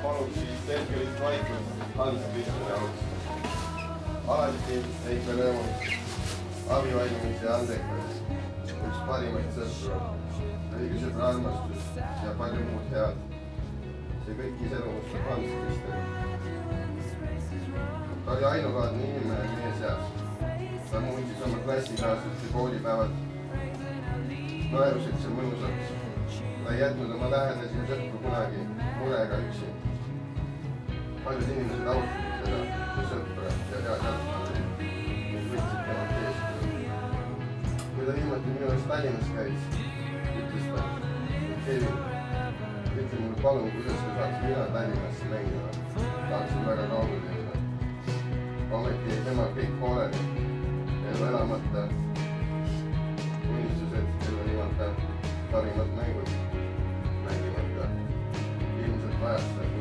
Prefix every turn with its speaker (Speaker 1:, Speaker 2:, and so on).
Speaker 1: Palun siis hetkelist vaikust Hans Kristjani jaoks. Alati Heiko rõõmus, abivalmis ja andekas, üks parimaid sõpru, õige sõbra armastus ja palju muud head. See kõik iseloomustab Hans Kristjani. Ta oli ainulaadne inimene meie seas. Ta muutis oma klassikaaslaste koolipäevad naeruseks ja mõnusaks. Ta ei jätnud oma lähedasi ja sõpru kunagi murega üksi. Paljud inimesed austasid teda kui sõpra ja head jalgpalli ning võtsid temalt eeskuju. Kui ta viimati minu eest Tallinnas käis, ütles ta, Kevin, ütle mulle palun, kuidas ta saaks mina Tallinnasse mängima. Tahaksin väga kaugel jõuda. Ometi jäi tema kõik pooleli ja elamata unistused ellu parimad mängud mängimata. Ilmselt vajast